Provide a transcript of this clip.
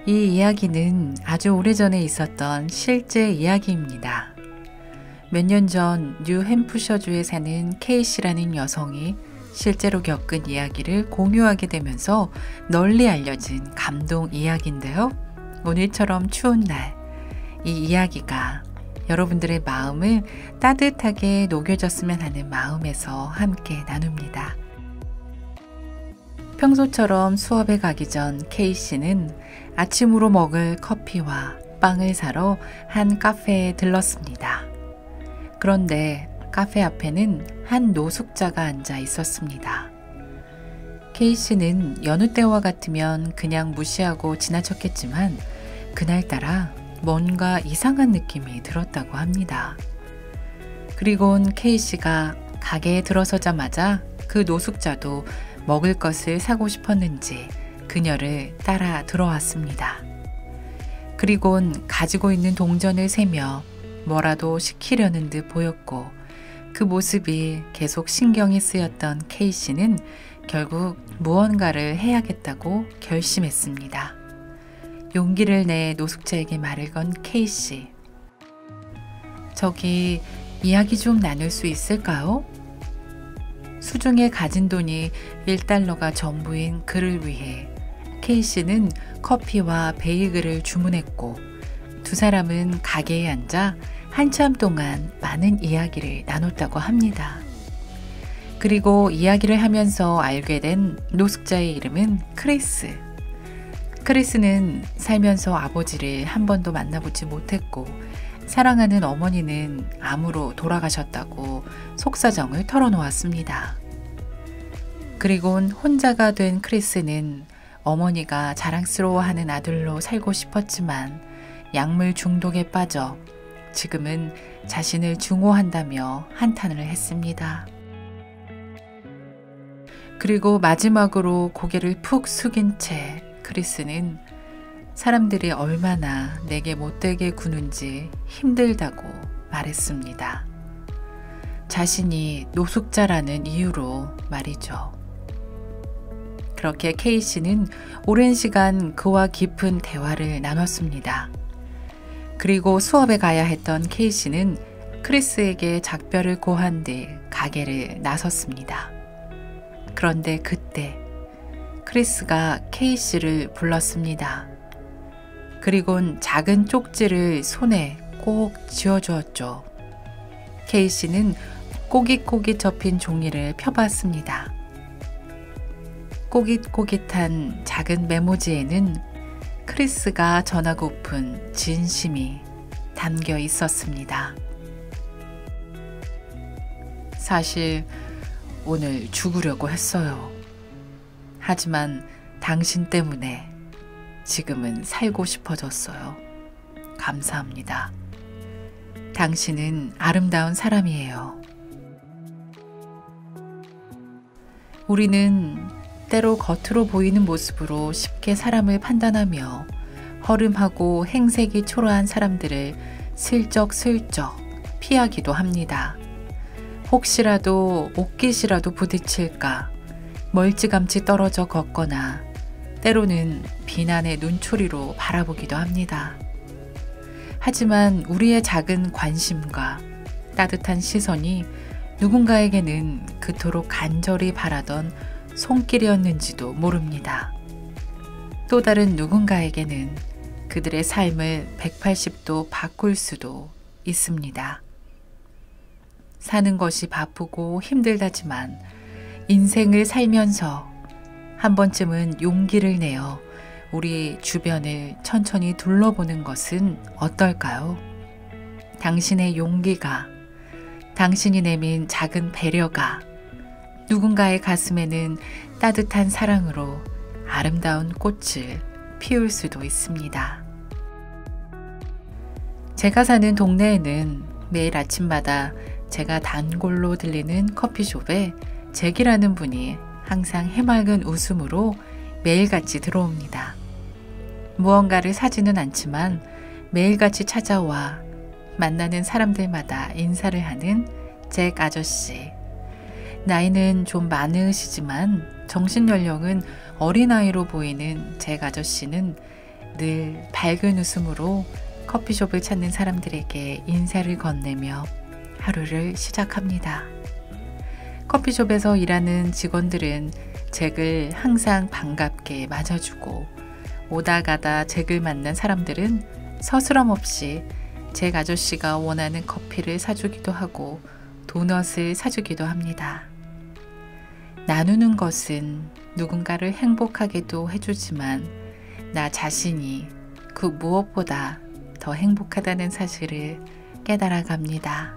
이 이야기는 아주 오래전에 있었던 실제 이야기입니다. 몇 년 전 뉴햄프셔주에 사는 케이씨라는 여성이 실제로 겪은 이야기를 공유하게 되면서 널리 알려진 감동 이야기인데요. 오늘처럼 추운 날, 이 이야기가 여러분들의 마음을 따뜻하게 녹여줬으면 하는 마음에서 함께 나눕니다. 평소처럼 수업에 가기 전 케이씨는 아침으로 먹을 커피와 빵을 사러 한 카페에 들렀습니다. 그런데 카페 앞에는 한 노숙자가 앉아 있었습니다. 케이씨는 여느 때와 같으면 그냥 무시하고 지나쳤겠지만 그날따라 뭔가 이상한 느낌이 들었다고 합니다. 그리곤 케이씨가 가게에 들어서자마자 그 노숙자도 먹을 것을 사고 싶었는지 그녀를 따라 들어왔습니다. 그리곤 가지고 있는 동전을 세며 뭐라도 시키려는 듯 보였고 그 모습이 계속 신경이 쓰였던 케이씨는 결국 무언가를 해야겠다고 결심했습니다. 용기를 내 노숙자에게 말을 건 케이씨. 저기 이야기 좀 나눌 수 있을까요? 수중에 가진 돈이 1달러가 전부인 그를 위해 케이씨는 커피와 베이글을 주문했고 두 사람은 가게에 앉아 한참 동안 많은 이야기를 나눴다고 합니다. 그리고 이야기를 하면서 알게 된 노숙자의 이름은 크리스. 크리스는 살면서 아버지를 한 번도 만나보지 못했고 사랑하는 어머니는 암으로 돌아가셨다고 속사정을 털어놓았습니다. 그리곤 혼자가 된 크리스는 어머니가 자랑스러워하는 아들로 살고 싶었지만 약물 중독에 빠져 지금은 자신을 증오한다며 한탄을 했습니다. 그리고 마지막으로 고개를 푹 숙인 채 크리스는 사람들이 얼마나 내게 못되게 구는지 힘들다고 말했습니다. 자신이 노숙자라는 이유로 말이죠. 그렇게 케이씨는 오랜 시간 그와 깊은 대화를 나눴습니다. 그리고 수업에 가야 했던 케이씨는 크리스에게 작별을 고한 뒤 가게를 나섰습니다. 그런데 그때 크리스가 케이씨를 불렀습니다. 그리곤 작은 쪽지를 손에 꼭 쥐어주었죠. 케이씨는 꼬깃꼬깃 접힌 종이를 펴봤습니다. 꼬깃꼬깃한 작은 메모지에는 크리스가 전하고픈 진심이 담겨 있었습니다. 사실 오늘 죽으려고 했어요. 하지만 당신 때문에 지금은 살고 싶어졌어요. 감사합니다. 당신은 아름다운 사람이에요. 우리는 때로 겉으로 보이는 모습으로 쉽게 사람을 판단하며 허름하고 행색이 초라한 사람들을 슬쩍슬쩍 피하기도 합니다. 혹시라도 옷깃이라도 부딪힐까 멀찌감치 떨어져 걷거나 때로는 비난의 눈초리로 바라보기도 합니다. 하지만 우리의 작은 관심과 따뜻한 시선이 누군가에게는 그토록 간절히 바라던 손길이었는지도 모릅니다. 또 다른 누군가에게는 그들의 삶을 180도 바꿀 수도 있습니다. 사는 것이 바쁘고 힘들다지만 인생을 살면서 한 번쯤은 용기를 내어 우리 주변을 천천히 둘러보는 것은 어떨까요? 당신의 용기가, 당신이 내민 작은 배려가 누군가의 가슴에는 따뜻한 사랑으로 아름다운 꽃을 피울 수도 있습니다. 제가 사는 동네에는 매일 아침마다 제가 단골로 들리는 커피숍에 잭이라는 분이 항상 해맑은 웃음으로 매일같이 들어옵니다. 무언가를 사지는 않지만 매일같이 찾아와 만나는 사람들마다 인사를 하는 잭 아저씨. 나이는 좀 많으시지만 정신연령은 어린아이로 보이는 잭 아저씨는 늘 밝은 웃음으로 커피숍을 찾는 사람들에게 인사를 건네며 하루를 시작합니다. 커피숍에서 일하는 직원들은 잭을 항상 반갑게 맞아주고 오다 가다 잭을 만난 사람들은 서스럼 없이 잭 아저씨가 원하는 커피를 사주기도 하고 도넛을 사주기도 합니다. 나누는 것은 누군가를 행복하게도 해주지만 나 자신이 그 무엇보다 더 행복하다는 사실을 깨달아 갑니다.